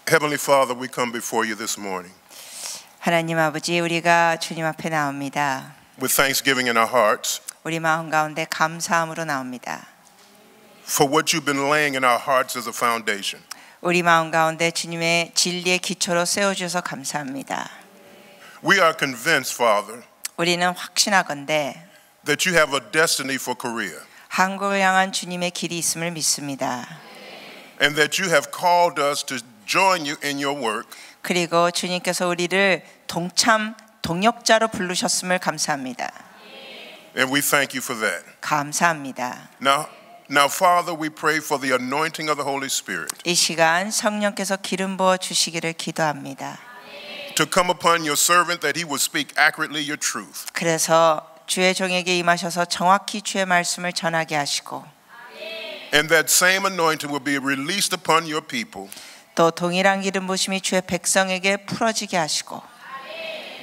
Heavenly Father, we come before you this morning 하나님 아버지, 우리가 주님 앞에 나옵니다. with thanksgiving in our hearts 우리 마음 가운데 감사함으로 나옵니다. for what you've been laying in our hearts as a foundation. 우리 마음 가운데 주님의 진리의 기초로 세워주셔서 감사합니다. We are convinced, Father, 우리는 확신하건대 that you have a destiny for Korea 한국을 향한 주님의 길이 있음을 믿습니다. and that you have called us to join you in your work. 그리고 주님께서 우리를 동역자로 부르셨음을 감사합니다. And we thank you for that. 감사합니다. Now, Father, we pray for the anointing of the Holy Spirit 이 시간 성령께서 기름 부어 주시기를 기도합니다. to come upon your servant that he will speak accurately your truth. 그래서 주의 종에게 임하셔서 정확히 주의 말씀을 전하게 하시고 And that same anointing will be released upon your people 또 동일한 기름 부으심이 주의 백성에게 풀어지게 하시고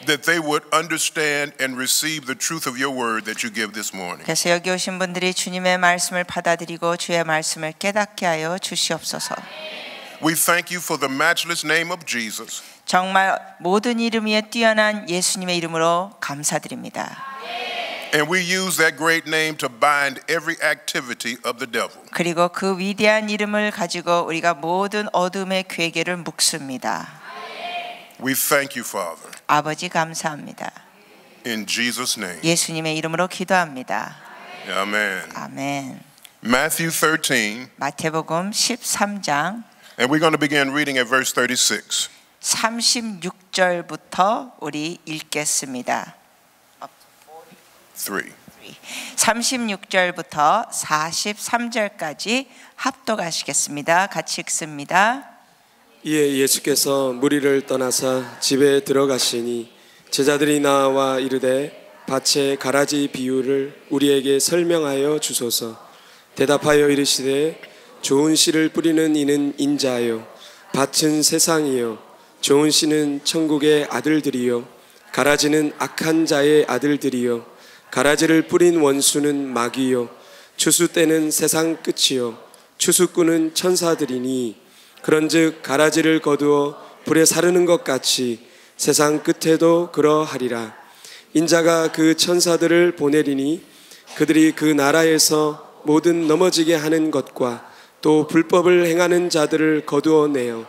that they would understand and receive the truth of your word that you give this morning. 그래서 여기 오신 분들이 주님의 말씀을 받아들이고 주의 말씀을 깨닫게 하여 주시옵소서. We thank you for the matchless name of Jesus. 정말 모든 이름 위에 뛰어난 예수님의 이름으로 감사드립니다. And we use that great name to bind every activity of the devil. 그리고 그 위대한 이름을 가지고 우리가 모든 어둠의 괴계를 묶습니다. We thank you, Father. 아버지 감사합니다. In Jesus' name. 예수님의 이름으로 기도합니다. Amen. 아멘. Matthew 13, 마태복음 13장 and we're going to begin reading at verse 36. 36절부터 우리 읽겠습니다. 3. 36절부터 43절까지 합독하시겠습니다. 같이 읽습니다. 이에 예수께서 무리를 떠나사 집에 들어가시니 제자들이 나와 이르되 밭의 가라지 비유를 우리에게 설명하여 주소서. 대답하여 이르시되 좋은 씨를 뿌리는 이는 인자요 밭은 세상이요 좋은 씨는 천국의 아들들이요 가라지는 악한 자의 아들들이요 가라지를 뿌린 원수는 마귀요 추수 때는 세상 끝이요 추수꾼은 천사들이니 그런즉 가라지를 거두어 불에 사르는 것 같이 세상 끝에도 그러하리라. 인자가 그 천사들을 보내리니 그들이 그 나라에서 모든 넘어지게 하는 것과 또 불법을 행하는 자들을 거두어내어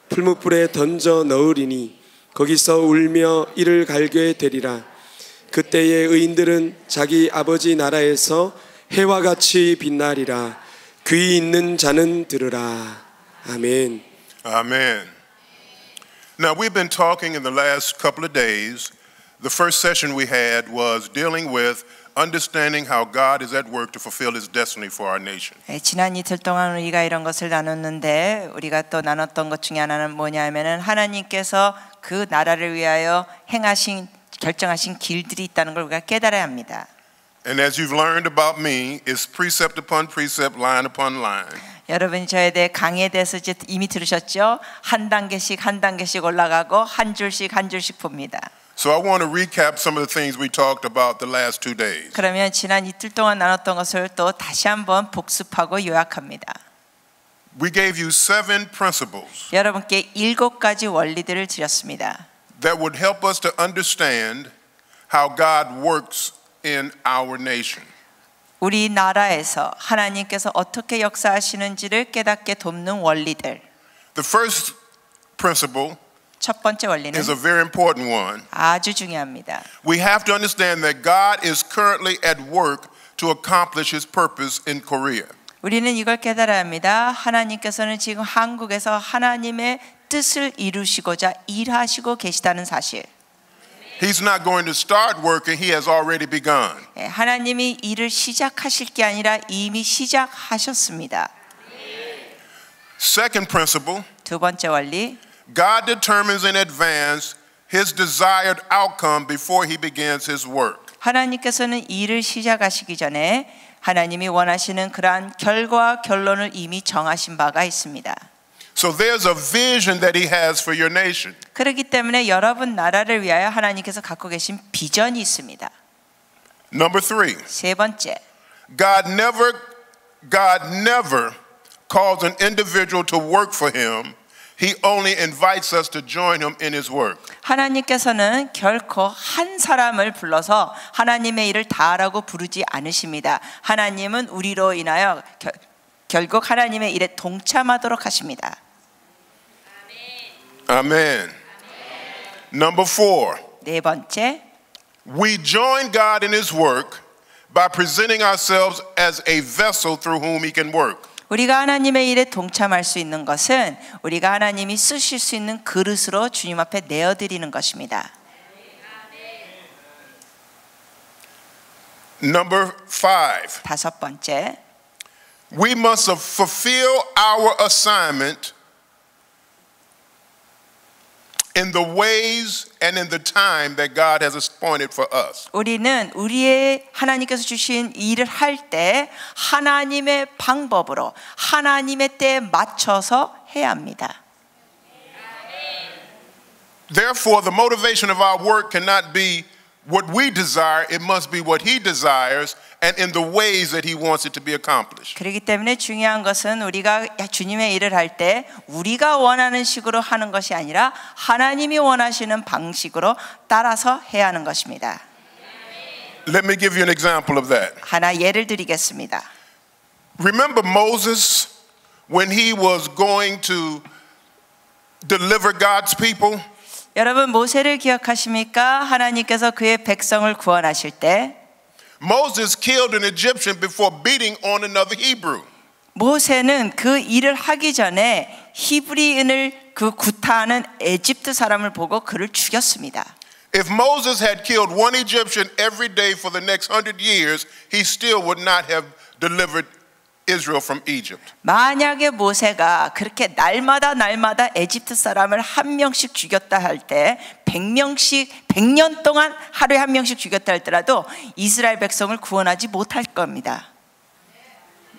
풀무불에 던져 넣으리니 거기서 울며 이를 갈게 되리라. 그때의 의인들은 자기 아버지 나라에서 해와 같이 빛나리라. 귀 있는 자는 들으라. 아멘. Amen. Now, we've been talking in the last couple of days. The first session we had was dealing with understanding how God is at work to fulfill his destiny for our nation. 지난 이틀 동안 우리가 이런 것을 나눴는데 우리가 또 나눴던 것 중에 하나는 뭐냐면은 하나님께서 그 나라를 위하여 결정하신 길들이 있다는 걸 우리가 깨달아야 합니다. And as you've learned about me, it's precept upon precept, line upon line. 여러분이 저에 대해 강의에 대해서 이제 이미 들으셨죠? 한 단계씩 올라가고 한 줄씩 봅니다. So I want to recap some of the things we talked about the last 2 days. 그러면 지난 이틀 동안 나눴던 것을 또 다시 한번 복습하고 요약합니다. We gave you 7 principles 여러분께 7가지 원리들을 드렸습니다. that would help us to understand how God works in our nation. 우리나라에서 하나님께서 어떻게 역사하시는지를 깨닫게 돕는 원리들. The first principle 첫 번째 원리는 is a very important one. 아주 중요합니다. We have to understand that God is currently at work to accomplish his purpose in Korea. 우리는 이걸 깨달아야 합니다. 하나님께서는 지금 한국에서 하나님의 뜻을 이루시고자 일하시고 계시다는 사실. He's not going to start working, he has already begun. 하나님이 일을 시작하실 게 아니라 이미 시작하셨습니다. Second principle, 두 번째 원리. God determines in advance his desired outcome before he begins his work. 하나님께서는 일을 시작하시기 전에 하나님이 원하시는 그러한 결과와 결론을 이미 정하신 바가 있습니다. So there's a vision that he has for your nation. 그렇기 때문에 여러분 나라를 위하여 하나님께서 갖고 계신 비전이 있습니다. Number 3, 세 번째. God never calls an individual to work for him. He only invites us to join him in his work. 하나님께서는 결코 한 사람을 불러서 하나님의 일을 다하라고 부르지 않으십니다. 하나님은 우리로 인하여 결국 하나님의 일에 동참하도록 하십니다. Amen. Number 4. 네 번째, We join God in his work by presenting ourselves as a vessel through whom he can work. 우리가 하나님의 일에 동참할 수 있는 것은 우리가 하나님이 쓰실 수 있는 그릇으로 주님 앞에 내어드리는 것입니다. Number 5. 다섯 번째, We must fulfill our assignment in the ways and in the time that God has appointed for us. 우리는 우리의 하나님께서 주신 일을 할 때 하나님의 방법으로 하나님의 때에 맞춰서 해야 합니다. Therefore, the motivation of our work cannot be what we desire. It must be what he desires and in the ways that he wants it to be accomplished. 그렇기 때문에 중요한 것은 우리가 주님의 일을 할 때 우리가 원하는 식으로 하는 것이 아니라 하나님이 원하시는 방식으로 따라서 해야 하는 것입니다. Let me give you an example of that. 하나 예를 드리겠습니다. Remember Moses when he was going to deliver God's people? 여러분 모세를 기억하십니까? 하나님께서 그의 백성을 구원하실 때 Moses killed an Egyptian before beating on another Hebrew. 모세는 그 일을 하기 전에 히브리인을 그 구타하는 에집트 사람을 보고 그를 죽였습니다. If Moses had killed one Egyptian every day for the next 100 years, he still would not have delivered Israel from Egypt. 만약에 모세가 그렇게 날마다 에집트 사람을 한 명씩 죽였다 할 때 100년 동안 하루에 한 명씩 죽였다 할지라도 이스라엘 백성을 구원하지 못할 겁니다.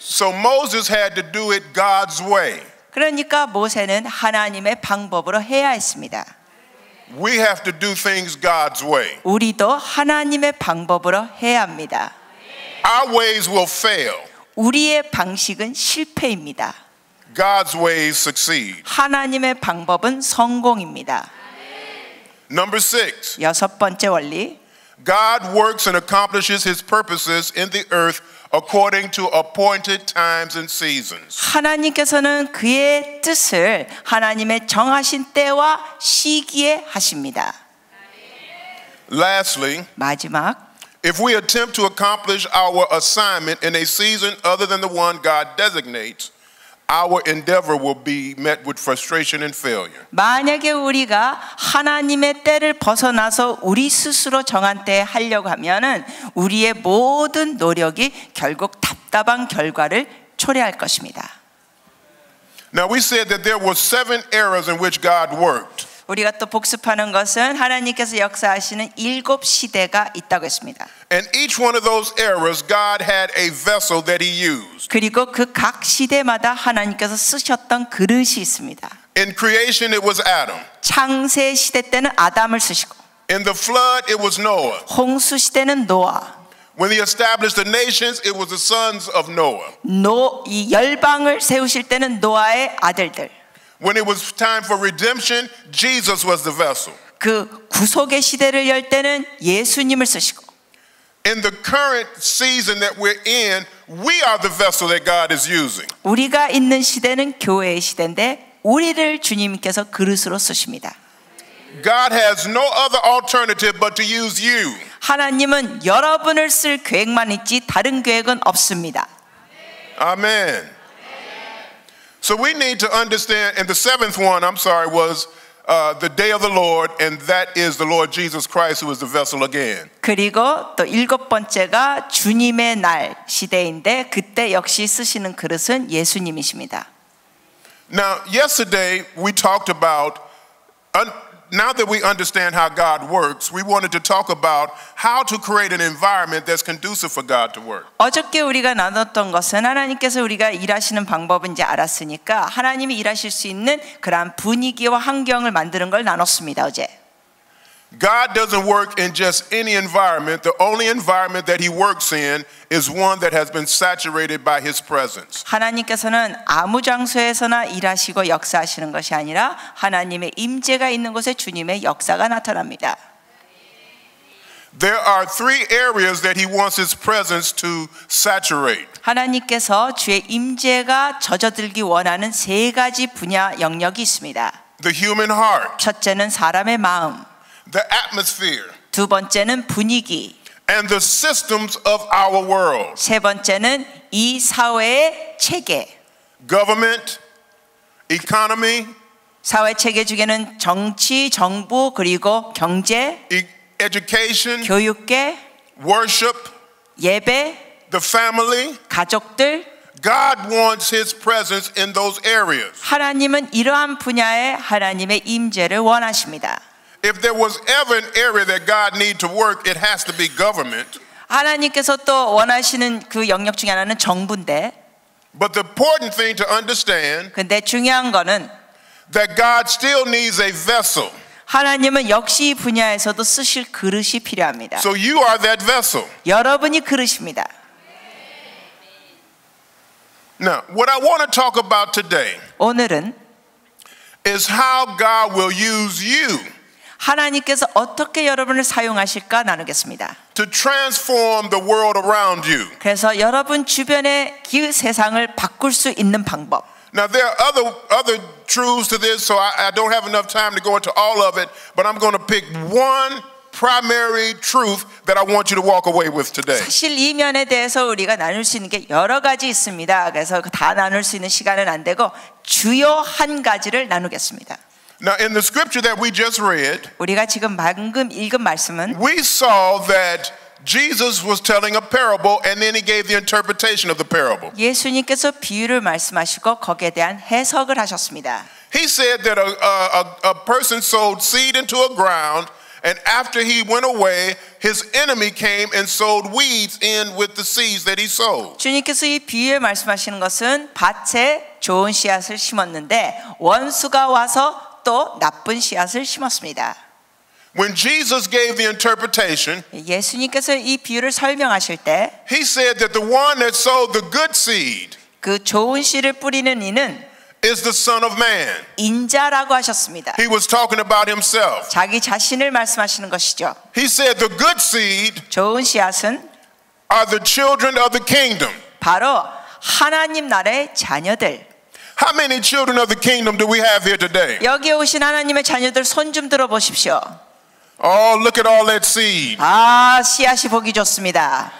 So Moses had to do it God's way. 그러니까 모세는 하나님의 방법으로 해야 했습니다. We have to do things God's way. 우리도 하나님의 방법으로 해야 합니다. Our ways will fail. 우리의 방식은 실패입니다. God's ways succeed. 하나님의 방법은 성공입니다. Number 6. 여섯 번째 원리, God works and accomplishes his purposes in the earth according to appointed times and seasons. 하나님께서는 그의 뜻을 하나님의 정하신 때와 시기에 하십니다. Lastly, 마지막, if we attempt to accomplish our assignment in a season other than the one God designates, our endeavor will be met with frustration and failure. 만약에 우리가 하나님의 때를 벗어나서 우리 스스로 정한 때에 하려고 하면은 우리의 모든 노력이 결국 답답한 결과를 초래할 것입니다. Now we said that there were 7 eras in which God worked. 우리가 또 복습하는 것은 하나님께서 역사하시는 7 시대가 있다고 했습니다. And each one of those eras, God had a vessel that he used. 그리고 그 각 시대마다 하나님께서 쓰셨던 그릇이 있습니다. In creation, it was Adam. 창세 시대 때는 아담을 쓰시고, In the flood, it was Noah. 홍수 시대는 노아, When he established the nations, it was the sons of Noah. 이 열방을 세우실 때는 노아의 아들들. When it was time for redemption, Jesus was the vessel. 그 구속의 시대를 열 때는 예수님을 쓰시고, In the current season that we're in, we are the vessel that God is using. 우리가 있는 시대는 교회의 시대인데 우리를 주님께서 그릇으로 쓰십니다. God has no other alternative but to use you. 하나님은 여러분을 쓸 계획만 있지 다른 계획은 없습니다. Amen. So we need to understand, and the 7th one, was the day of the Lord, and that is the Lord Jesus Christ who is the vessel again. 그리고 또 7번째가 주님의 날 시대인데 그때 역시 쓰시는 그릇은 예수님이십니다. Now, yesterday we talked about, now that we understand how God works, we wanted to talk about how to create an environment that's conducive for God to work. 어저께 우리가 나눴던 것은 하나님께서 우리가 일하시는 방법은 이제 알았으니까 하나님이 일하실 수 있는 그러한 분위기와 환경을 만드는 걸 나눴습니다. 어제. God doesn't work in just any environment. The only environment that he works in is one that has been saturated by his presence. 하나님께서는 아무 장소에서나 일하시고 역사하시는 것이 아니라 하나님의 임재가 있는 곳에 주님의 역사가 나타납니다. There are three areas that he wants his presence to saturate. 하나님께서 주의 임재가 젖어들기 원하는 세 가지 분야 영역이 있습니다. The human heart, 첫째는 사람의 마음, the atmosphere, 두 번째는 분위기, and the systems of our world. 세 번째는 이 사회의 체계. Government, economy, 사회 체계 중에는 정치, 정부, 그리고 경제, education, 교육계, worship, 예배, the family. 가족들. God wants his presence in those areas. 하나님은 이러한 분야에 하나님의 임재를 원하십니다. If there was ever an area that God needs to work, it has to be government. 하나님께서 또 원하시는 그 영역 중에 하나는 정부인데, But the important thing to understand 근데 중요한 거는 that God still needs a vessel. 하나님은 역시 이 분야에서도 쓰실 그릇이 필요합니다. So you are that vessel. 여러분이 그릇입니다. Now, what I want to talk about today 오늘은 is how God will use you 하나님께서 어떻게 여러분을 사용하실까 나누겠습니다. to transform the world around you. 그래서 여러분 주변의 그 세상을 바꿀 수 있는 방법. Now, there are other truths to this, so I don't have enough time to go into all of it, but I'm going to pick one primary truth that I want you to walk away with today. 사실 이 면에 대해서 우리가 나눌 수 있는 게 여러 가지 있습니다. 그래서 다 나눌 수 있는 시간은 안 되고 주요 한 가지를 나누겠습니다. Now, in the scripture that we just read, 우리가 지금 방금 읽은 말씀은 we saw that Jesus was telling a parable and then he gave the interpretation of the parable. 예수님께서 비유를 말씀하시고 거기에 대한 해석을 하셨습니다. He said that a person sowed seed into a ground, and after he went away, his enemy came and sowed weeds in with the seeds that he sowed. 주님께서 이 비유에 말씀하시는 것은 밭에 좋은 씨앗을 심었는데 원수가 와서 또 나쁜 씨앗을 심었습니다. When Jesus gave the interpretation, 예수님께서 이 비유를 설명하실 때 he said that the one that sowed the good seed 그 좋은 씨를 뿌리는 이는 is the Son of Man. 인자라고 하셨습니다. He was talking about himself. 자기 자신을 말씀하시는 것이죠. He said the good seed 좋은 씨앗은 are the children of the kingdom. 바로 하나님 나라의 자녀들. How many children of the kingdom do we have here today? 여기 오신 하나님의 자녀들 손 좀 들어 보십시오. Oh, look at all that seed. 아, 씨앗이 보기 좋습니다.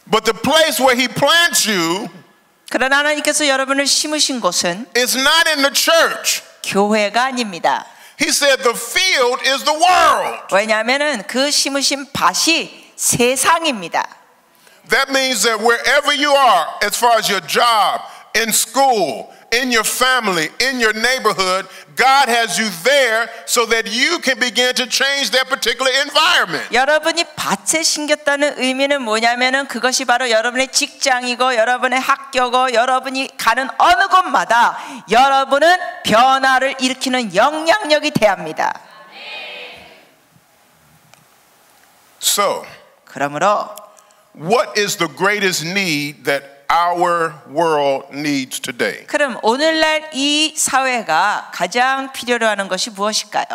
But the place where he plants you 그러나 하나님께서 여러분을 심으신 곳은 is not in the church. 교회가 아닙니다. He said the field is the world. 왜냐하면은 그 심으신 밭이 세상입니다. That means that wherever you are, as far as your job, in school, in your family, in your neighborhood, God has you there so that you can begin to change that particular environment. 여러분이 밭에 심겼다는 의미는 뭐냐면은 그것이 바로 여러분의 직장이고 여러분의 학교고 여러분이 가는 어느 곳마다 여러분은 변화를 일으키는 영향력이 돼야 합니다. So, 그러므로 what is the greatest need that our world needs today? 그럼 오늘날 이 사회가 가장 필요로 하는 것이 무엇일까요?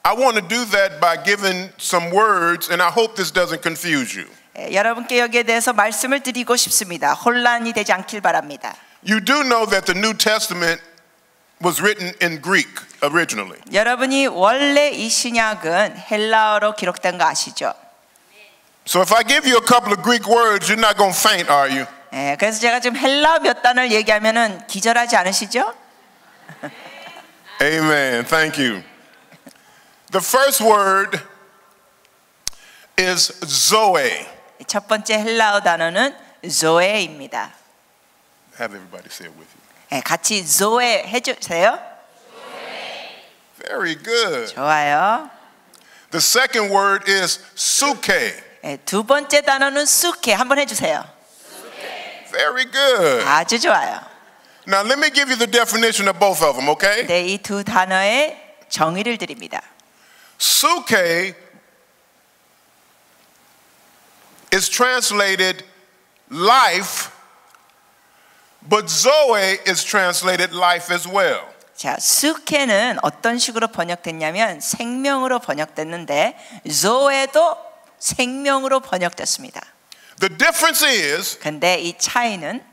I want to do that by giving some words, and I hope this doesn't confuse you. 여러분께 여기에 대해서 말씀을 드리고 싶습니다. 혼란이 되지 않길 바랍니다. You do know that the New Testament was written in Greek originally. 여러분이 원래 이 신약은 헬라어로 기록된 거 아시죠? So if I give you a couple of Greek words, you're not going to faint, are you? 그래서 제가 지금 헬라어 몇 단어를 얘기하면은 기절하지 않으시죠? Amen. Thank you. The first word is Zoe. 첫 번째 헬라어 단어는 조에입니다. Have everybody say it with you. 같이 조에 해주세요. Very good. 좋아요. The second word is suke. 두 번째 단어는 수케 한번 해주세요. Very good. 아주 좋아요. Now let me give you the definition of both of them, okay? 네, 이 두 단어의 정의를 드립니다. Suke is translated life, but Zoe is translated life as well. 자, 수케는 어떤 식으로 번역됐냐면 생명으로 번역됐는데 조에도 생명으로 번역됐습니다. The difference 근데 이 차이는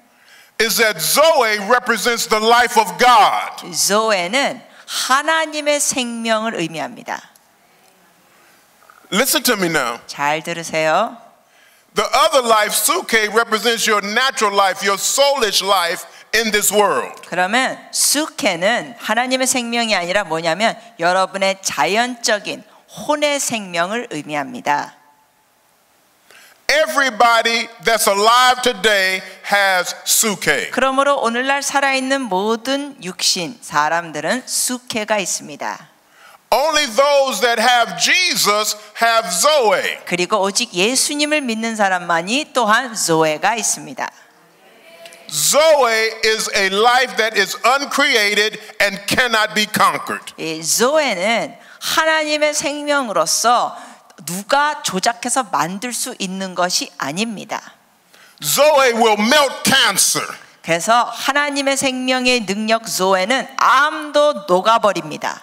is that Zoe represents the life of God. 조에는 하나님의 생명을 의미합니다. Listen to me now. 잘 들으세요. The other life, Suke, represents your natural life, your soulish life in this world. 그러면 수케는 하나님의 생명이 아니라 뭐냐면 여러분의 자연적인 혼의 생명을 의미합니다. Everybody that's alive today has Suke. 그러므로 오늘날 살아있는 모든 육신 사람들은 수케가 있습니다. Only those that have Jesus have Zoe. 그리고 오직 예수님을 믿는 사람만이 또한 조에가 있습니다. Zoe is a life that is uncreated and cannot be conquered. 이 조에는 하나님의 생명으로서 누가 조작해서 만들 수 있는 것이 아닙니다. Zoe will melt cancer. 그래서 하나님의 생명의 능력 조에는 암도 녹아버립니다.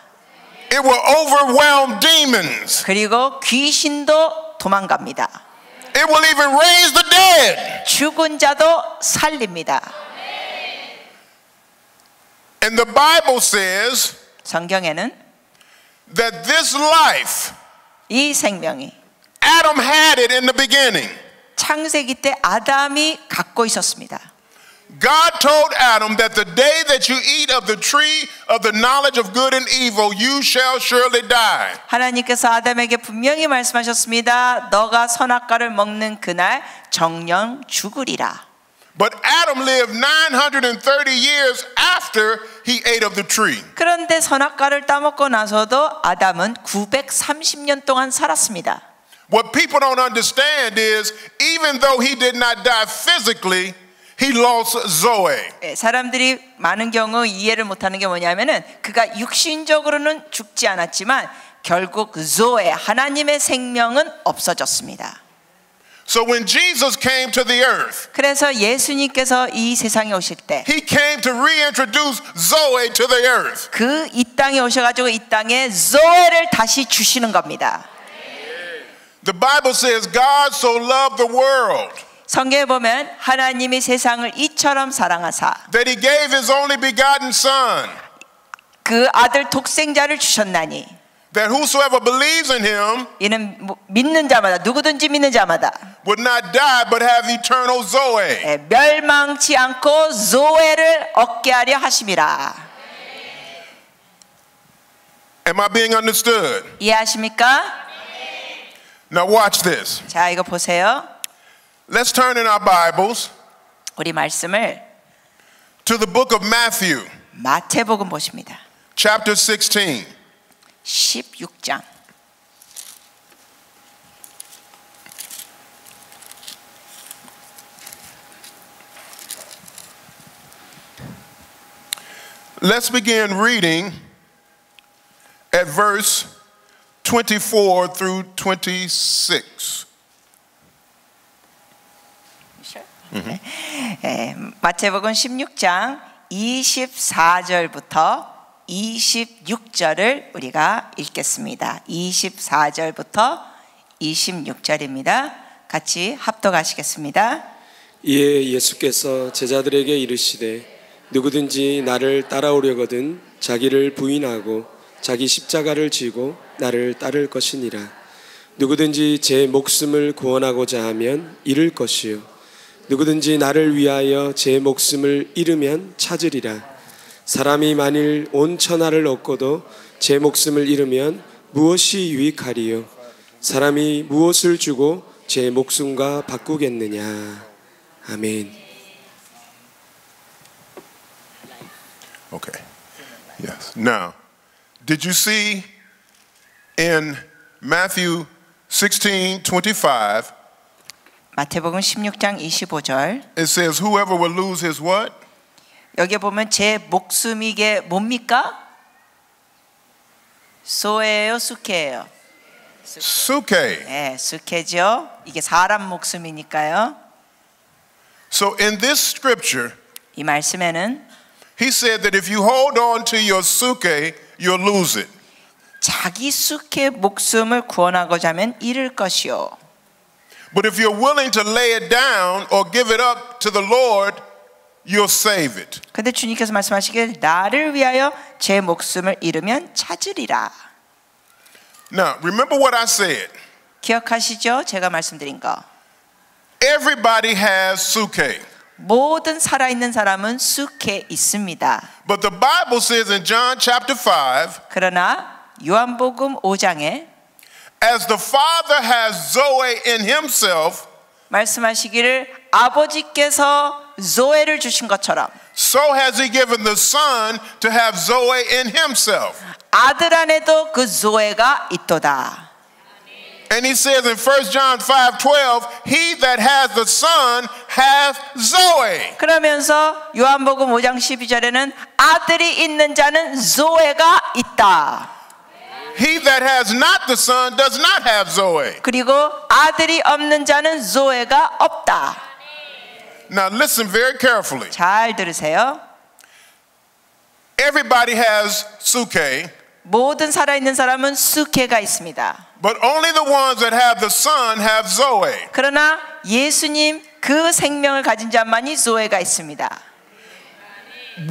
It will overwhelm demons. 그리고 귀신도 도망갑니다. It will even raise the dead. 죽은 자도 살립니다. And the Bible says 성경에는 that this life, 이 생명이 Adam had it in the beginning. 창세기 때 아담이 갖고 있었습니다. God told Adam that the day that you eat of the tree of the knowledge of good and evil, you shall surely die. 하나님께서 아담에게 분명히 말씀하셨습니다. 너가 선악과를 먹는 그날 정령 죽으리라. But Adam lived 930 years after he ate of the tree. 그런데 선악과를 따먹고 나서도 아담은 930년 동안 살았습니다. What people don't understand is even though he did not die physically, he lost Zoe. 사람들이 많은 경우 이해를 못하는 게 뭐냐면은 그가 육신적으로는 죽지 않았지만 결국 조에 하나님의 생명은 없어졌습니다. So when Jesus came to the earth, 그래서 예수님께서 이 세상에 오실 때 he came to reintroduce Zoe to the earth. 그 이 땅에 오셔가지고 이 땅에 조에를 다시 주시는 겁니다. The Bible says God so loved the world 성경에 보면 하나님이 세상을 이처럼 사랑하사 that he gave his only begotten son, 그 아들 독생자를 주셨나니 that whosoever believes in him 이는 믿는 자마다 누구든지 믿는 자마다 would not die but have eternal Zoe. 멸망치 않고 조에를 얻게 하려 하심이라. Am I being understood? 이해하십니까? Now watch this. 자, 이거 보세요. Let's turn in our Bibles 우리 말씀을 to the book of Matthew, 마태복음 보십니다. chapter 16. 16장. Let's begin reading at verse 24 through 26. 마태복음 16장 24절부터 26절을 우리가 읽겠습니다. 24절부터 26절입니다. 같이 합독하시겠습니다. 이에 예수께서 제자들에게 이르시되 누구든지 나를 따라오려거든 자기를 부인하고 자기 십자가를 지고 나를 따를 것이니라. 누구든지 제 목숨을 구원하고자 하면 잃을 것이요 누구든지 나를 위하여 제 목숨을 잃으면 찾으리라. 사람이 만일 온 천하를 얻고도 제 목숨을 잃으면 무엇이 유익하리요? 사람이 무엇을 주고 제 목숨과 바꾸겠느냐? 아멘. Okay. Yes. Now, did you see in Matthew 16:25 마태복음 16장 25절 it says whoever will lose his what? 여기 보면 제 목숨 이게 뭡니까? 소예요, 수케예요? Suke. 네, 수케죠. 이게 사람 목숨이니까요. So in this scripture, 이 말씀에는 he said that if you hold on to your suke, you'll lose it. 자기 수케 목숨을 구원하고자 하면 잃을 것이요. But if you're willing to lay it down or give it up to the Lord, you'll save it. 근데 주님께서 말씀하시길 나를 위하여 제 목숨을 잃으면 찾으리라. Now, remember what I said. 기억하시죠? 제가 말씀드린 거. Everybody has suke. 모든 살아있는 사람은 수케 있습니다. But the Bible says in John chapter 5, 그러나 요한복음 5장에 as the Father has Zoe in himself, 말씀하시기를 아버지께서 조에를 주신 것처럼 so has he given the Son to have Zoe in himself. 아들 안에도 그 조에가 있도다. And he says in 1 John 5:12, he that has the Son hath Zoe. 그러면서 요한복음 5장 12절에는 아들이 있는 자는 조에가 있다. He that has not the Son does not have Zoe. 그리고 아들이 없는 자는 조에가 없다. Now listen very carefully. 잘 들으세요. Everybody has suke, 모든 살아있는 사람은 수케가 있습니다. but only the ones that have the Son have Zoe. 그러나 예수님 그 생명을 가진 자만이 조에가 있습니다.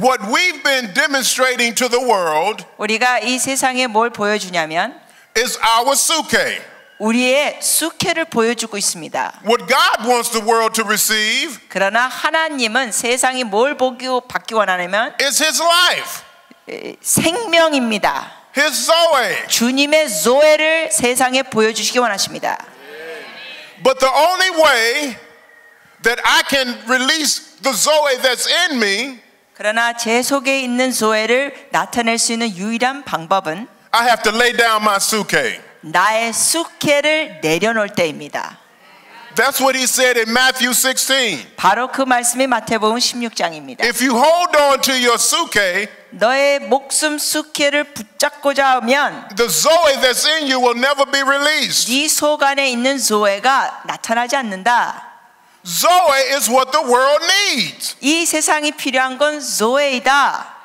What we've been demonstrating to the world 우리가 이 세상에 뭘 보여주냐면 is our suke. 우리의 수케를 보여주고 있습니다. What God wants the world to receive 그러나 하나님은 세상이 뭘 받기 원하냐면 is His life, 생명입니다. His Zoe. 주님의 조에를 세상에 보여주시기 원하십니다. But the only way that I can release the Zoe that's in me, 그러나 제 속에 있는 조에를 나타낼 수 있는 유일한 방법은 I have to lay down my suke. 나의 수케를 내려놓을 때입니다. That's what he said in Matthew 16. 바로 그 말씀이 마태복음 16장입니다. If you hold on to your suke, 너의 목숨 수케를 붙잡고자 하면 the Zoe that's in you will never be released. 네 속 안에 있는 조에가 나타나지 않는다. Zoe is what the world needs. 이 세상이 필요한 건 조에이다.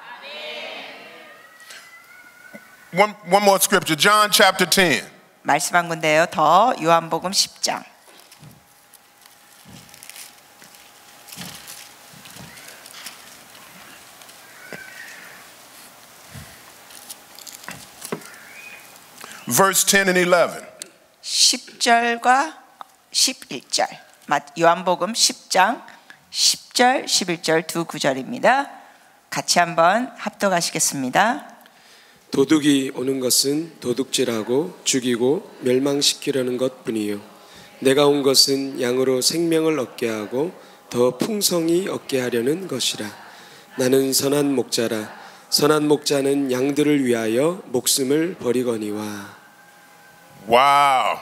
One more scripture, John chapter 10. 말씀 한 군데요. 더 요한복음 10장. Verse 10 and 11. 10절과 11절. 요한복음 10장 10절 11절 두 구절입니다. 같이 한번 합독하시겠습니다. 도둑이 오는 것은 도둑질하고 죽이고 멸망시키려는 것뿐이요 내가 온 것은 양으로 생명을 얻게 하고 더 풍성히 얻게 하려는 것이라. 나는 선한 목자라. 선한 목자는 양들을 위하여 목숨을 버리거니와. Wow.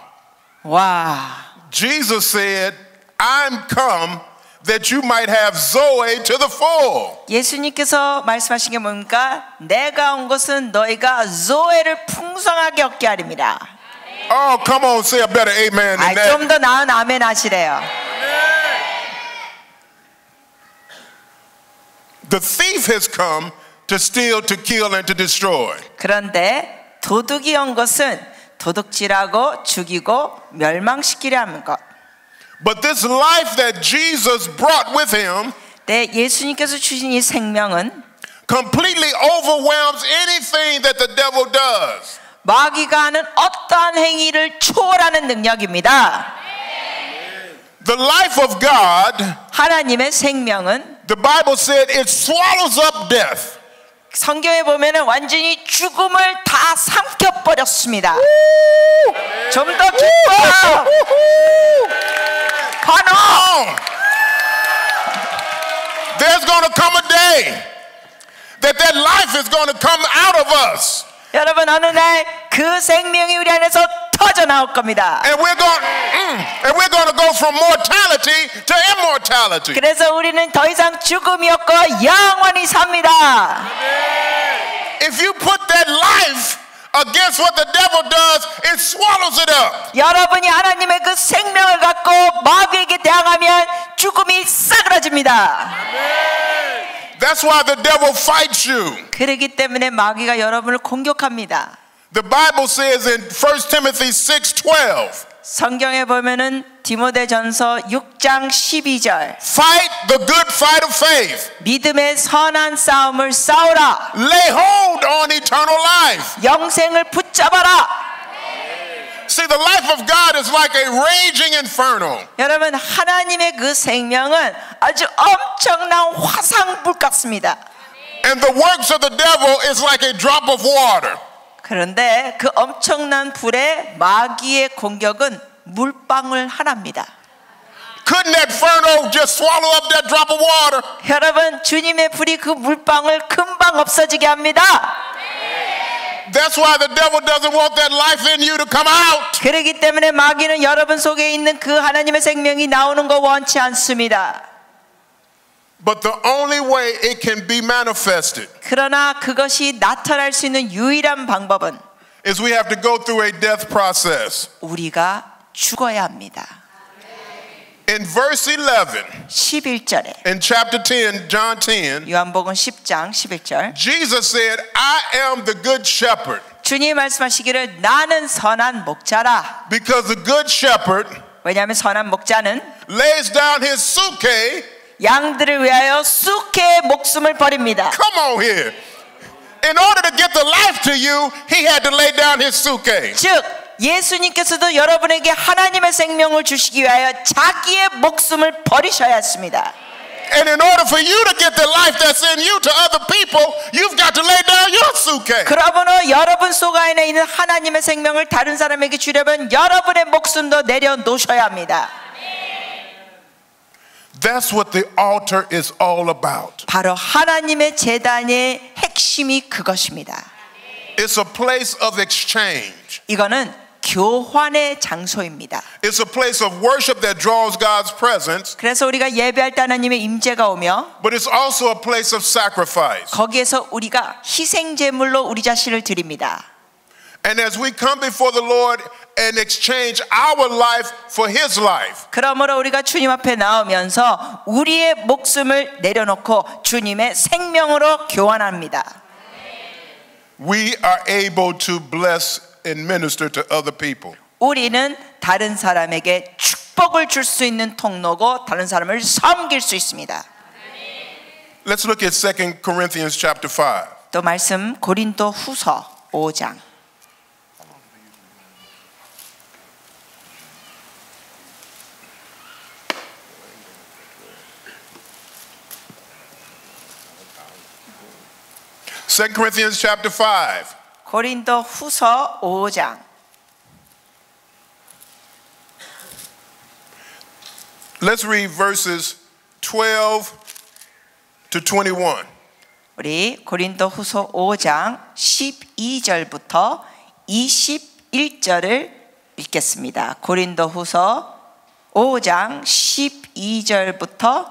와, Jesus said, I'm come that you might have Zoe to the full. 예수님께서 말씀하신 게 뭡니까? 내가 온 것은 너희가 조에를 풍성하게 얻게 하립니다. Oh, come on, say a better amen than that. 좀 더 나은 아멘 하시래요. The thief has come to steal, to kill, and to destroy. 그런데 도둑이 온 것은 도둑질하고 죽이고 멸망시키려 하는 것. But this life that Jesus brought with him 네, 예수님께서 주신 이 생명은 completely overwhelms anything that the devil does. 마귀가 하는 어떠한 행위를 초월하는 능력입니다. The life of God, 하나님의 생명은 the Bible said it swallows up death. 성경에 보면은 완전히 죽음을 다 삼켜버렸습니다. 좀 더 기뻐. 환호. There's going to come a day that life is going to come out of us. 여러분 어느 날 그 생명이 우리 안에서 터져 나올 겁니다. And we're going to go from mortality to immortality. 그래서 우리는 더 이상 죽음이 없고 영원히 삽니다. If you put that life against what the devil does, it swallows it up. 여러분이 하나님의 그 생명을 갖고 마귀에게 대항하면 죽음이 싸그라집니다. That's why the devil fights you. 그렇기 때문에 마귀가 여러분을 공격합니다. The Bible says in 1 Timothy 6:12, 성경에 보면은 디모데전서 6장 12절 fight the good fight of faith. 믿음의 선한 싸움을 싸우라. Lay hold on eternal life. 영생을 붙잡아라. See, the life of God is like a raging inferno. 여러분, 하나님의 그 생명은 아주 엄청난 화산불 같습니다. And the works of the devil is like a drop of water. 그런데 그 엄청난 불에 마귀의 공격은 물방울 하나입니다. Couldn't that inferno just swallow up that drop of water? 여러분, 주님의 불이 그 물방울 금방 없어지게 합니다. That's why the devil doesn't want that life in you to come out. 그렇기 때문에 마귀는 여러분 속에 있는 그 하나님의 생명이 나오는 거 원치 않습니다. But the only way it can be manifested 그러나 그것이 나타날 수 있는 유일한 방법은 is we have to go through a death process. 우리가 죽어야 합니다. In verse 11, 11절에 in chapter 10, John 10, 요한복음 10장 11절 Jesus said, I am the good shepherd. 주님이 말씀하시기를 나는 선한 목자라. Because the good shepherd 왜냐하면 선한 목자는 lays down his suke. 양들을 위하여 쑥의 목숨을 버립니다. Come on here. In order to get the life to you, he had to lay down his suke. 즉 예수님께서도 여러분에게 하나님의 생명을 주시기 위하여 자기의 목숨을 버리셔야 했습니다. And in order for you to get the life that's in you to other people, you've got to lay down your suke. 그러므로 여러분 속 안에 있는 하나님의 생명을 다른 사람에게 주려면 여러분의 목숨도 내려놓으셔야 합니다. That's what the altar is all about. 바로 하나님의 제단의 핵심이 그것입니다. It's a place of exchange. 이거는 교환의 장소입니다. It's a place of worship that draws God's presence, 그래서 우리가 예배할 때 하나님의 임재가 오며 but it's also a place of sacrifice. 거기에서 우리가 희생 제물로 우리 자신을 드립니다. And as we come before the Lord and exchange our life for His life, 그러므로 우리가 주님 앞에 나오면서 우리의 목숨을 내려놓고 주님의 생명으로 교환합니다. we are able to bless and minister to other people. 우리는 다른 사람에게 축복을 줄 수 있는 통로고 다른 사람을 섬길 수 있습니다. Let's look at 2 Corinthians chapter 5. 또 말씀 고린도 후서 5장. Second Corinthians chapter 5. 고린도 후서 5장. Let's read verses 12 to 21. 우리 고린도 후서 5장 12절부터 21절을 읽겠습니다. 고린도 후서 5장 12절부터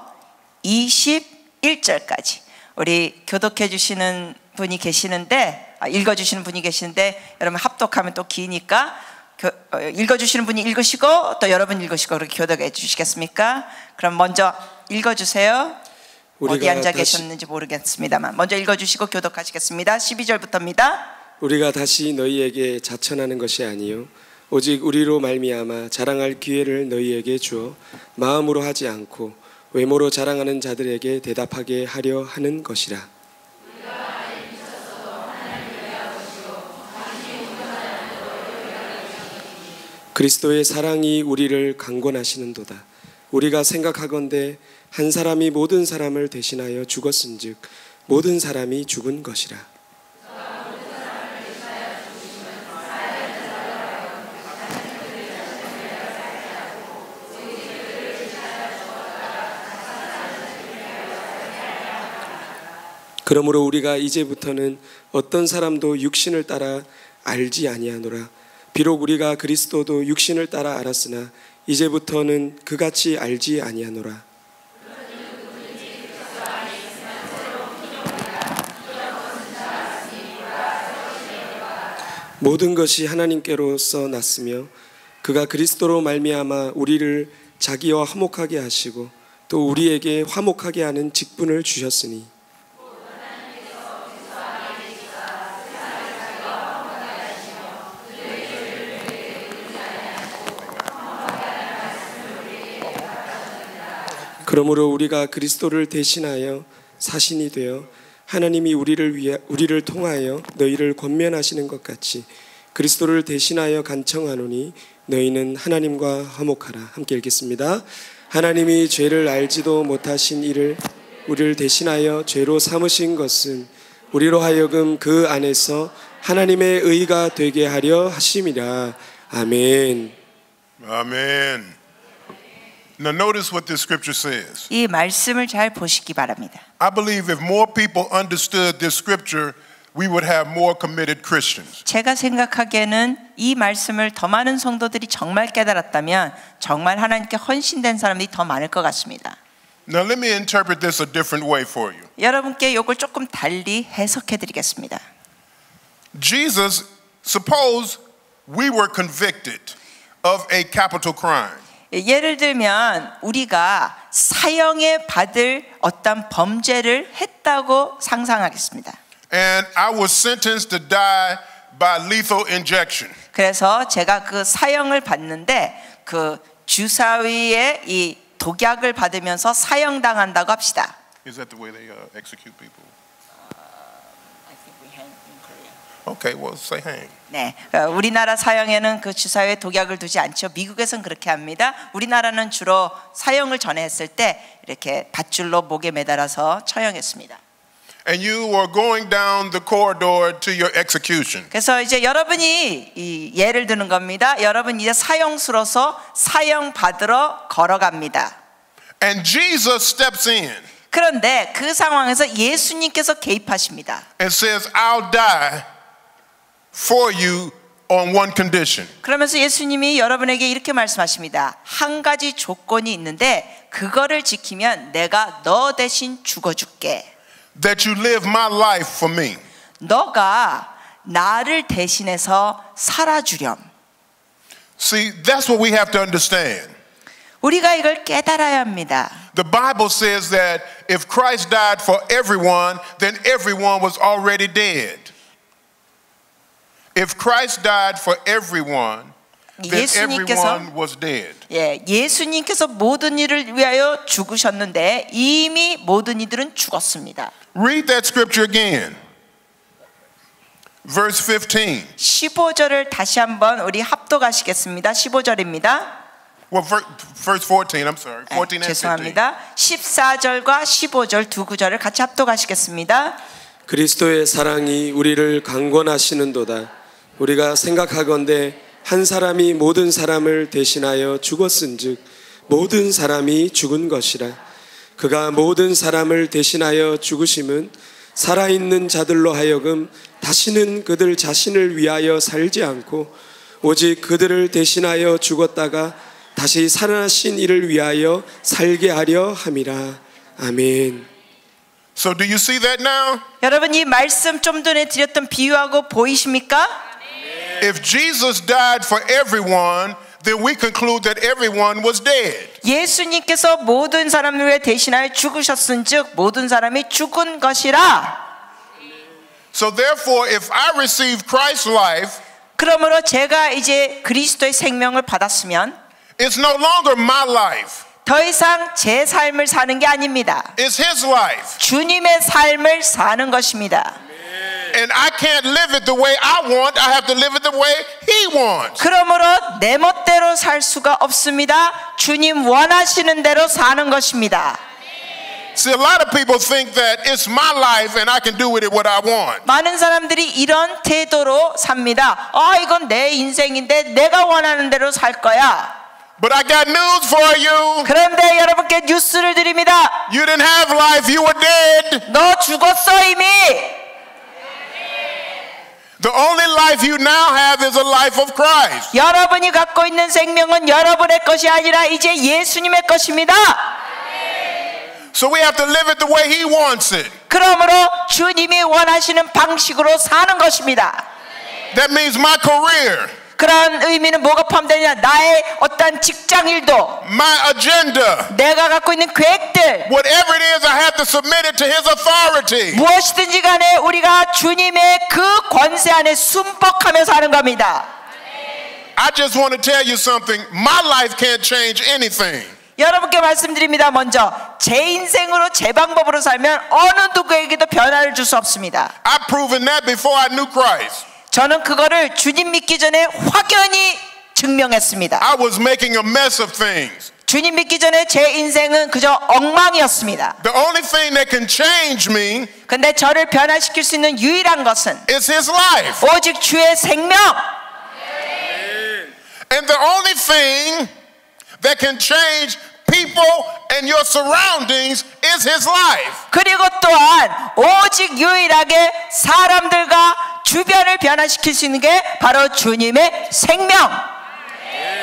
21절까지. 우리 교독해 주시는 분이 계시는데 읽어 주시는 분이 계시는데 여러분 합독하면 또 기니까 읽어 주시는 분이 읽으시고 또 여러분 읽으시고 그렇게 교독해 주시겠습니까? 그럼 먼저 읽어 주세요. 어디 앉아 계셨는지 모르겠습니다만 먼저 읽어 주시고 교독하시겠습니다. 12절부터입니다. 우리가 다시 너희에게 자천하는 것이 아니요 오직 우리로 말미암아 자랑할 기회를 너희에게 주어 마음으로 하지 않고 외모로 자랑하는 자들에게 대답하게 하려 하는 것이라. 그리스도의 사랑이 우리를 강권하시는도다. 우리가 생각하건대 한 사람이 모든 사람을 대신하여 죽었은즉 모든 사람이 죽은 것이라. 그러므로 우리가 이제부터는 어떤 사람도 육신을 따라 알지 아니하노라. 비록 우리가 그리스도도 육신을 따라 알았으나 이제부터는 그같이 알지 아니하노라. 모든 것이 하나님께로서 났으며 그가 그리스도로 말미암아 우리를 자기와 화목하게 하시고 또 우리에게 화목하게 하는 직분을 주셨으니 그러므로 우리가 그리스도를 대신하여 사신이 되어 하나님이 우리를 통하여 너희를 권면하시는 것 같이 그리스도를 대신하여 간청하노니 너희는 하나님과 화목하라. 함께 읽겠습니다. 하나님이 죄를 알지도 못하신 이를 우리를 대신하여 죄로 삼으신 것은 우리로 하여금 그 안에서 하나님의 의가 되게 하려 하심이라. 아멘. Amen. Now notice what this scripture says. 이 말씀을 잘 보시기 바랍니다. I believe if more people understood this scripture, we would have more committed Christians. 제가 생각하기에는 이 말씀을 더 많은 성도들이 정말 깨달았다면 정말 하나님께 헌신된 사람들이 더 많을 것 같습니다. Now let me interpret this a different way for you. 여러분께 이걸 조금 달리 해석해 드리겠습니다. Jesus, suppose we were convicted of a capital crime. 예를 들면 우리가 사형에 받을 어떤 범죄를 했다고 상상하겠습니다. And I was sentenced to die by lethal injection. 그래서 제가 그 사형을 받는데 그 주사위에 이 독약을 받으면서 사형당한다고 합시다. Is that the way they execute people? I think we hang in Korea. Okay, well, say hang. 네, 우리나라 사형에는 그 주사위에 독약을 두지 않죠. 미국에서는 그렇게 합니다. 우리나라는 주로 사형을 전했을 때 이렇게 밧줄로 목에 매달아서 처형했습니다. And you were going down the corridor to your execution. 그래서 이제 여러분이 이 예를 드는 겁니다. 여러분 이제 사형수로서 사형 받으러 걸어갑니다. And Jesus steps in 그런데 그 상황에서 예수님께서 개입하십니다. and says, I'll die for you on one condition. 그러면서 예수님이 여러분에게 이렇게 말씀하십니다. 한 가지 조건이 있는데 그거를 지키면 내가 너 대신 죽어줄게. That you live my life for me. 너가 나를 대신해서 살아주렴. See, that's what we have to understand. 우리가 이걸 깨달아야 합니다. The Bible says that if Christ died for everyone, then everyone was already dead. If Christ died for everyone, then everyone was dead. 예수님께서 모든 이를 위하여 죽으셨는데 이미 모든 이들은 죽었습니다. Read that scripture again. Verse 15. 15절을 다시 한번 우리 합독하시겠습니다. 15절입니다. Well, verse 14, I'm sorry. 14 and 15. 죄송합니다. 14절과 15절 두 구절을 같이 합독하시겠습니다. 그리스도의 사랑이 우리를 강권하시는도다. 우리가 생각하건대 한 사람이 모든 사람을 대신하여 죽었은즉 모든 사람이 죽은 것이라. 그가 모든 사람을 대신하여 죽으심은 살아있는 자들로 하여금 다시는 그들 자신을 위하여 살지 않고 오직 그들을 대신하여 죽었다가 다시 살아나신 이를 위하여 살게 하려 함이라. 아멘. So do you see that now? 여러분 이 말씀 좀 전에 드렸던 비유하고 보이십니까? If Jesus died for everyone, then we conclude that everyone was dead. 예수님께서 모든 사람을 위해 대신하여 죽으셨은즉 모든 사람이 죽은 것이라. So therefore, if I receive Christ's life, 그러므로 제가 이제 그리스도의 생명을 받았으면 it's no longer my life. 더 이상 제 삶을 사는 게 아닙니다. It's His life. 주님의 삶을 사는 것입니다. And I can't live it the way I want. I have to live it the way He wants. 그러므로 내 멋대로 살 수가 없습니다. 주님 원하시는 대로 사는 것입니다. See, a lot of people think that it's my life and I can do with it what I want. 많은 사람들이 이런 태도로 삽니다. 이건 내 인생인데 내가 원하는 대로 살 거야. But I got news for you. 그런데 여러분께 뉴스를 드립니다. You didn't have life. You were dead. 너 죽었어 이미. The only life you now have is a life of Christ. 여러분이 갖고 있는 생명은 여러분의 것이 아니라 이제 예수님의 것입니다. So we have to live it the way He wants it. 그러므로 주님이 원하시는 방식으로 사는 것입니다. That means my career, 그런 의미는 뭐가 포함되냐? 나의 어떤 직장 일도, my agenda, 내가 갖고 있는 계획들, whatever it is, I have to submit it to His authority. 무엇이든지 간에 우리가 주님의 그 권세 안에 순복하면서 하는 겁니다. I just want to tell you something. My life can't change anything. 여러분께 말씀드립니다. 먼저 제 인생으로 제 방법으로 살면 어느 누구에게도 변화를 줄 수 없습니다. I've proven that before I knew Christ. 저는 그거를 주님 믿기 전에 확연히 증명했습니다. I was making a mess of things. 주님 믿기 전에 제 인생은 그저 엉망이었습니다. The only thing that can change me 근데 저를 변화시킬 수 있는 유일한 것은 is His life. 오직 주의 생명. And the only thing that can change people and your surroundings is His life. 그리고 또한 오직 유일하게 사람들과 주변을 변화시킬 수 있는 게 바로 주님의 생명.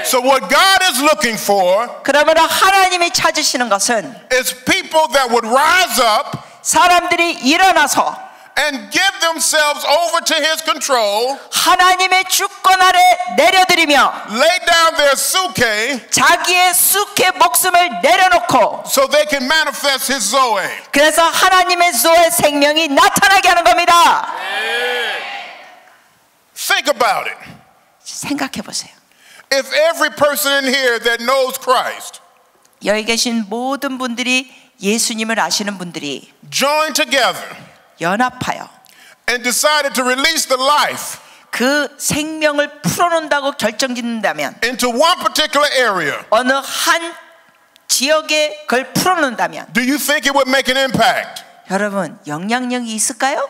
So what God is looking for 그러므로 하나님이 찾으시는 것은 is people that would rise up 사람들이 일어나서 and give themselves over to His control, 하나님의 주권 아래 내려드리며 lay down their suke 자기의 쑥의 목숨을 내려놓고 so they can manifest His Zoe. 그래서 하나님의 조의 생명이 나타나게 하는 겁니다. Think about it. 생각해 보세요. If every person in here that knows Christ 여기 계신 모든 분들이 예수님을 아시는 분들이 joined together 연합하여 and decided to release the life 그 생명을 풀어놓는다고 결정짓는다면 into one particular area, 어느 한 지역에 그걸 풀어놓는다면 do you think it would make an impact? 여러분 영향력이 있을까요?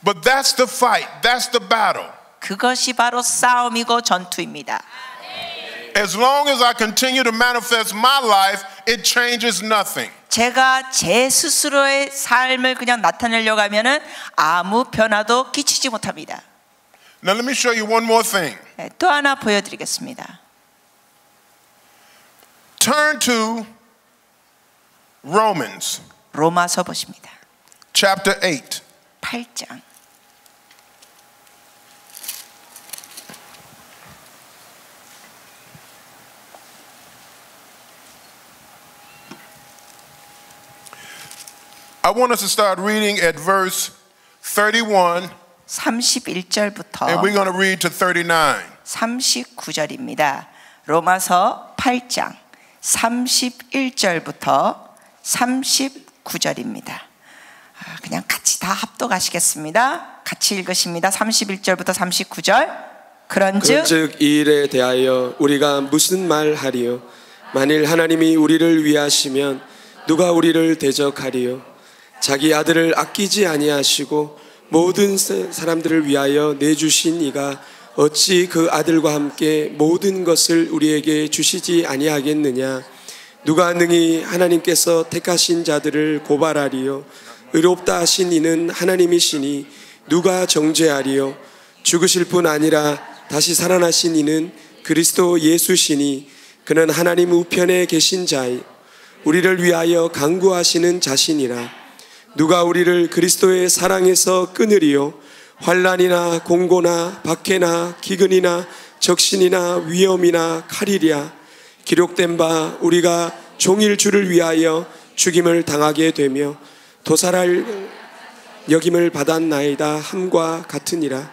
But that's the fight. That's the battle. 그것이 바로 싸움이고 전투입니다. As long as I continue to manifest my life, it changes nothing. 제가 제 스스로의 삶을 그냥 나타내려고 하면은 아무 변화도 끼치지 못합니다. Now let me show you one more thing. 네, 또 하나 보여드리겠습니다. Turn to Romans 로마서 보십니다. chapter 8. 8장. I want us to start reading at verse 31 31절부터 and we're going to read to 39. 39절입니다. 로마서 8장 31절부터 39절입니다. 그냥 같이 다 합독하시겠습니다. 같이 읽으십니다. 31절부터 39절. 그런즉 이 일에 대하여 우리가 무슨 말하리요? 만일 하나님이 우리를 위하시면 누가 우리를 대적하리요? 자기 아들을 아끼지 아니하시고 모든 사람들을 위하여 내주신 이가 어찌 그 아들과 함께 모든 것을 우리에게 주시지 아니하겠느냐? 누가 능히 하나님께서 택하신 자들을 고발하리요? 의롭다 하신 이는 하나님이시니 누가 정죄하리요? 죽으실 뿐 아니라 다시 살아나신 이는 그리스도 예수시니 그는 하나님 우편에 계신 자요 우리를 위하여 간구하시는 자신이라. 누가 우리를 그리스도의 사랑에서 끊으리요? 환난이나 공고나 박해나 기근이나 적신이나 위험이나 칼이랴. 기록된 바 우리가 종일 주를 위하여 죽임을 당하게 되며 도살할 여김을 받았나이다 함과 같으니라.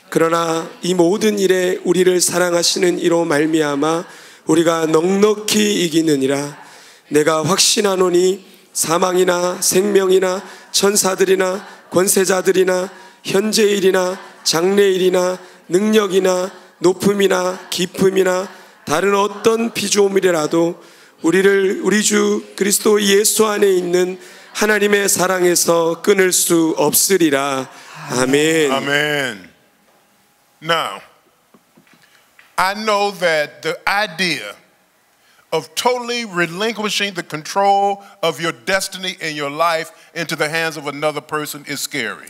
그러나 이 모든 일에 우리를 사랑하시는 이로 말미암아 우리가 넉넉히 이기느니라. 내가 확신하노니 사망이나 생명이나 천사들이나 권세자들이나 현재일이나 장래일이나 능력이나 높음이나 깊음이나 다른 어떤 피조물이라도 우리를 우리 주 그리스도 예수 안에 있는 하나님의 사랑에서 끊을 수 없으리라. 아멘. Amen. Now, I know that the idea of totally relinquishing the control of your destiny and your life into the hands of another person is scary.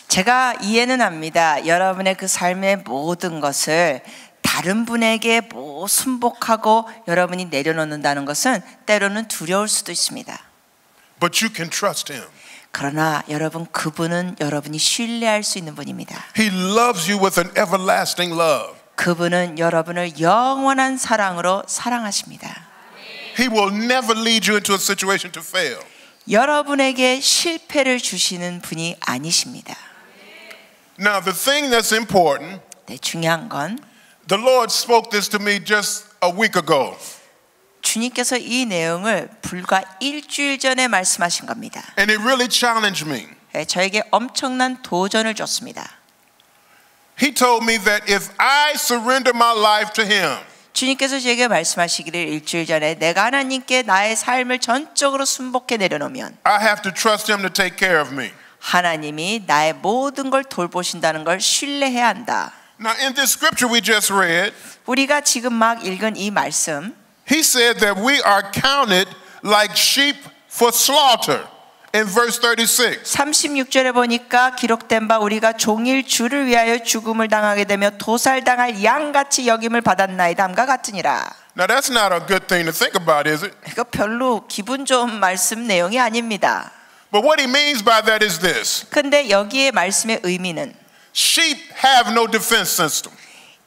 제가 이해는 합니다. 여러분의 그 삶의 모든 것을 다른 분에게 순복하고 여러분이 내려놓는다는 것은 때로는 두려울 수도 있습니다. But you can trust Him. 그러나 여러분 그분은 여러분이 신뢰할 수 있는 분입니다. He loves you with an everlasting love. 그분은 여러분을 영원한 사랑으로 사랑하십니다. He will never lead you into a situation to fail. 여러분에게 실패를 주시는 분이 아니십니다. Now, the thing that's important, 네, 중요한 건 the Lord spoke this to me just a week ago. 주님께서 이 내용을 불과 일주일 전에 말씀하신 겁니다. And it really challenged me. 네, 저에게 엄청난 도전을 줬습니다. He told me that if I surrender my life to Him, 주님께서 제게 말씀하시기를 일주일 전에 내가 하나님께 나의 삶을 전적으로 순복해 내려놓으면 I have to trust Him to take care of me. 하나님이 나의 모든 걸 돌보신다는 걸 신뢰해야 한다. Now, in this scripture we just read, 우리가 지금 막 읽은 이 말씀, He said that we are counted like sheep for slaughter in verse 36. 36절에 보니까 기록된 바 우리가 종일 주를 위하여 죽음을 당하게 되며 도살당할 양같이 여김을 받았나이다 함과 같으니라. Now, that's not a good thing to think about, is it? 이거 별로 기분 좋은 말씀 내용이 아닙니다. But what he means by that is this. 근데 여기에 말씀의 의미는 Sheep have no defense system.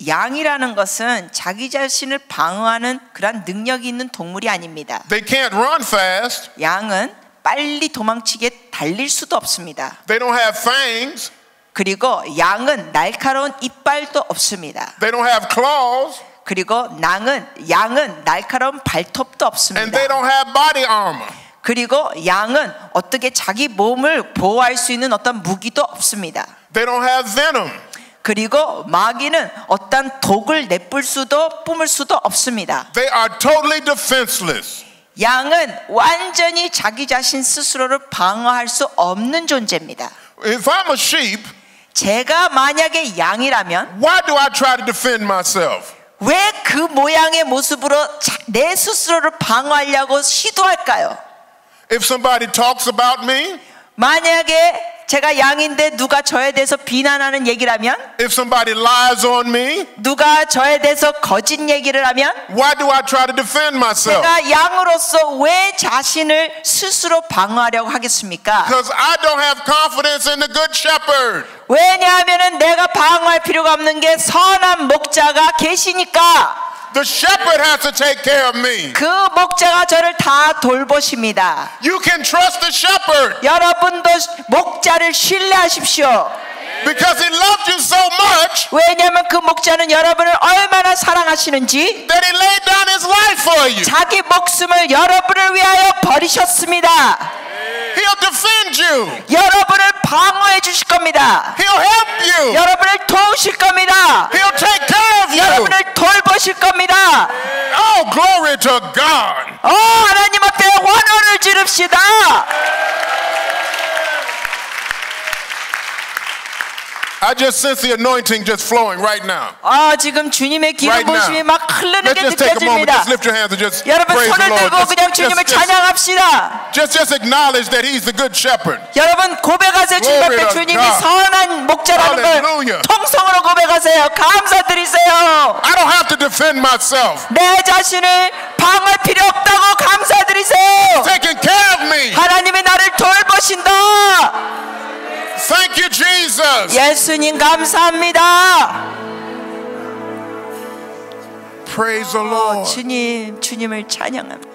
양이라는 것은 자기 자신을 방어하는 그런 능력이 있는 동물이 아닙니다. They can't run fast. 양은 빨리 도망치게 달릴 수도 없습니다. They don't have fangs. 그리고 양은 날카로운 이빨도 없습니다. They don't have claws. 그리고 양은 날카로운 발톱도 And 없습니다. they don't have body armor. 그리고 양은 어떻게 자기 몸을 보호할 수 있는 어떤 무기도 없습니다. They don't have venom. 그리고 마귀는 어떤 독을 내뿜을 수도 뿜을 수도 없습니다. They are totally defenseless. 양은 완전히 자기 자신 스스로를 방어할 수 없는 존재입니다. If I'm a sheep, 제가 만약에 양이라면 why do I try to defend myself? 왜 그 모양의 모습으로 내 스스로를 방어하려고 시도할까요? If somebody talks about me, 만약에 제가 양인데 누가 저에 대해서 비난하는 얘기를 하면, if somebody lies on me, 누가 저에 대해서 거짓 얘기를 하면, why do I try to defend myself? 제가 양으로서 왜 자신을 스스로 방어하려고 하겠습니까? Because I don't have confidence in the good shepherd. 왜냐하면 내가 방어할 필요가 없는 게 선한 목자가 계시니까. The shepherd has to take care of me. 그 목자가 저를 다 돌보십니다. You can trust the shepherd 여러분도 목자를 신뢰하십시오. because he loved you so much 왜냐하면 그 목자는 여러분을 얼마나 사랑하시는지 that he laid down his life for you. 자기 목숨을 여러분을 위하여 버리셨습니다. He'll defend you. 여러분을 방어해 주실 겁니다. He'll help you. 여러분을 도우실 겁니다. He'll take care of you. 여러분을 돌보실 겁니다. Oh, glory to God. 하나님 앞에 환호를 지릅시다. I just sense the anointing just flowing right now. 지금 주님의 기름 Right now. 부심이 막 흐르는 Let's 게 just take a moment. 느껴집니다. Just lift your hands and just 여러분 praise the 손을 Lord. 들고 그냥 주님을 찬양합시다. Just acknowledge that He's the good shepherd. 여러분 고백하세요. 주님 Glory 앞에 to 주님이 God. 선한 목자라는 Hallelujah. 걸 통성으로 고백하세요. 감사드리세요. I don't have to defend myself. 내 자신을 방어할 필요 없다고 감사드리세요. Taking care of me. 하나님이 나를 돌보신다. Thank you, Jesus. 예수님 감사합니다. Praise the Lord. 주님을 찬양합니다.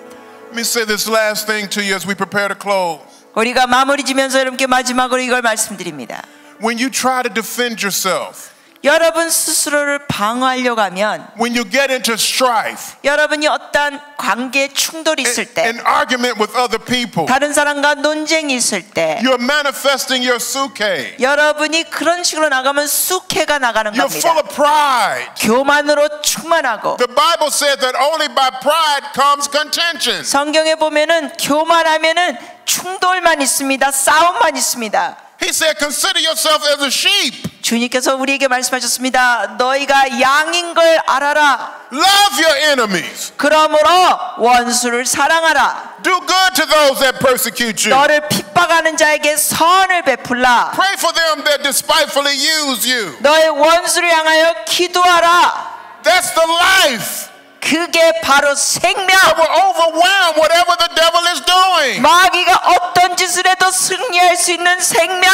Let me say this last thing to you as we prepare to close. 우리가 마무리 지면서 여러분께 마지막으로 이걸 말씀드립니다. When you try to defend yourself, 여러분 스스로를 방어하려고 하면, when you get into strife, 여러분이 어떤 관계 충돌이 있을 때, an argument with other people, 다른 사람과 논쟁이 있을 때, you're manifesting your suke. 여러분이 그런 식으로 나가면 수케가 나가는 You're full 겁니다. of pride. 교만으로 충만하고, The Bible said that only by pride comes contention. 성경에 보면은 교만하면은 충돌만 있습니다. 싸움만 있습니다. He said, consider yourself as a sheep. 주님께서 우리에게 말씀하셨습니다. 너희가 양인 걸 알아라. Love your enemies. 그러므로 원수를 사랑하라. Do good to those that persecute you. 너를 핍박하는 자에게 선을 베풀라. Pray for them that despitefully use you. 너의 원수를 향하여 기도하라. That's the life 그게 바로 생명. that will overwhelm whatever the devil is doing. 마귀가 어떤 짓을 해도 승리할 수 있는 생명.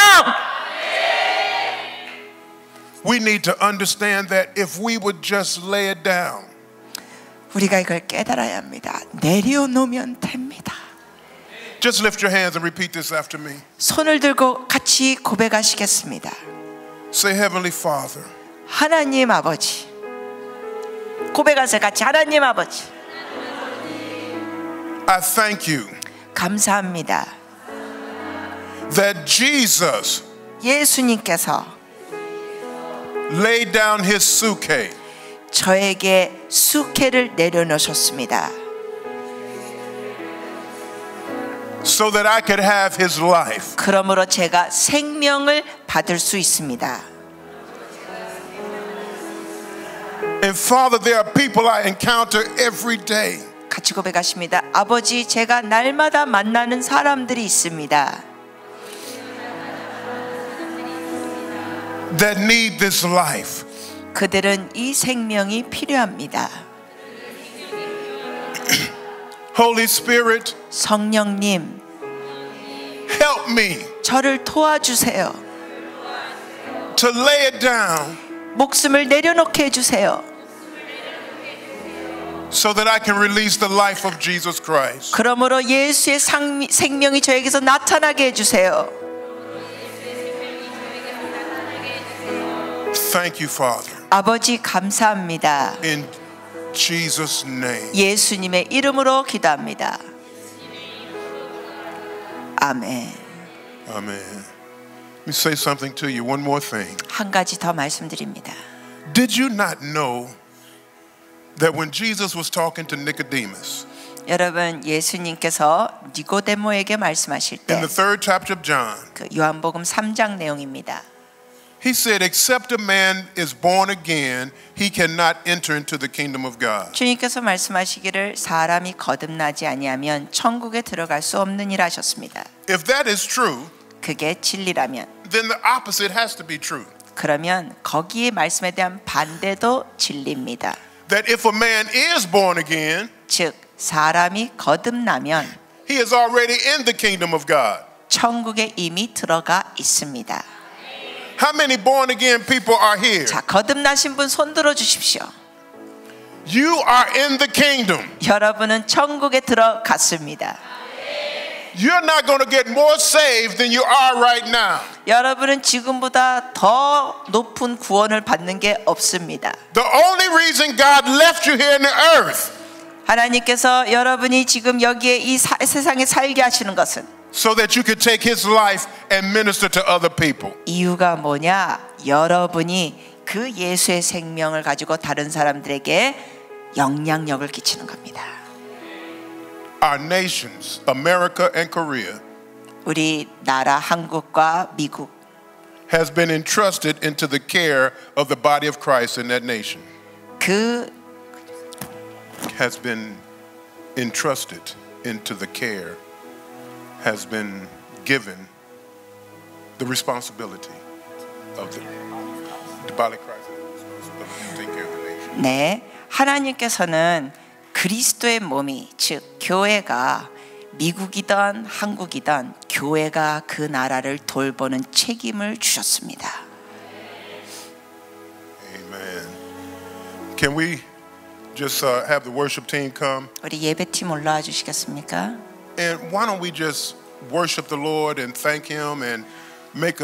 We need to understand that if we would just lay it down. 우리가 이걸 깨달아야 합니다. 내려놓으면 됩니다. Just lift your hands and repeat this after me. 손을 들고 같이 고백하시겠습니다. Say, Heavenly Father, 하나님 아버지. 고백하세요. 같이. 하나님 아버지. I thank you 감사합니다. that Jesus 예수님께서 laid down his suke 저에게 수케를 내려놓으셨습니다. so that I could have his life. 그러므로 제가 생명을 받을 수 있습니다. And Father, there are people I encounter every day 같이 고백하십니다. 아버지, 제가 날마다 만나는 사람들이 있습니다. that need this life. 그들은 이 생명이 필요합니다. Holy Spirit, 성령님, help me 저를 도와주세요. to lay it down 목숨을 내려놓게 해주세요. so that I can release the life of Jesus Christ. 그러므로 예수의 생명이 저에게서 나타나게 해주세요. Thank you, Father. 아버지, 감사합니다. In Jesus' name. 예수님의 이름으로 기도합니다. 아멘. Amen. Let me say something to you. One more thing. 한 가지 더 말씀드립니다. Did you not know that when Jesus was talking to Nicodemus 여러분, 예수님께서 니고데모에게 말씀하실 때 in the 3rd chapter of John, 그 요한복음 3장 내용입니다. he said, except a man is born again, he cannot enter into the kingdom of God. 주님께서 말씀하시기를 사람이 거듭나지 아니하면 천국에 들어갈 수 없느니라 하셨습니다. If that is true, 그게 진리라면, then the opposite has to be true. 그러면 거기에 말씀에 대한 반대도 진리입니다. That if a man is born again, 즉 사람이 거듭나면 he is already in the kingdom of God. 천국에 이미 들어가 있습니다. How many born again people are here? 자, 거듭나신 분 손 들어 주십시오. You are in the kingdom. 여러분은 천국에 들어갔습니다. You're not going to get more saved than you are right now. 여러분은 지금보다 더 높은 구원을 받는 게 없습니다. The only reason God left you here in the earth 하나님께서 여러분이 지금 여기에 이 세상에 살게 하시는 것은 so that you could take his life and minister to other people. 이유가 뭐냐? 여러분이 그 예수의 생명을 가지고 다른 사람들에게 영향력을 끼치는 겁니다. Our nations, America and Korea, 우리 나라 한국과 미국 has been entrusted into the care of the body of Christ in that nation. Has been entrusted into the care, has been given the responsibility of the body of Christ to take care of the nation. 네, 하나님께서는 그리스도의 몸이 즉 교회가 미국이든 한국이든 교회가 그 나라를 돌보는 책임을 주셨습니다. Amen. Can we just have the worship team come? 우리 예배팀 올라와 주시겠습니까? And why don't we just worship the Lord and thank Him and make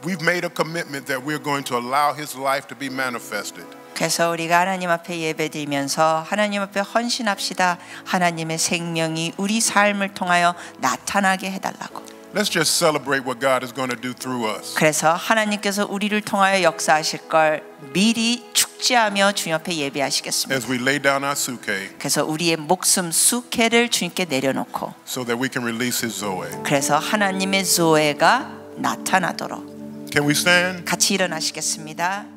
we've made a commitment that we're going to allow His life to be manifested. 그래서 우리가 하나님 앞에 예배드리면서 하나님 앞에 헌신합시다. 하나님의 생명이 우리 삶을 통하여 나타나게 해달라고. Let's just celebrate what God is going to do through us. 그래서 하나님께서 우리를 통하여 역사하실 걸 미리 축제하며 주님 앞에 예배하시겠습니다. As we lay down our suke 그래서 우리의 목숨 수케를 주님께 내려놓고 so that we can release His Zoe. 그래서 하나님의 조에가 나타나도록 Can we stand? 같이 일어나시겠습니다.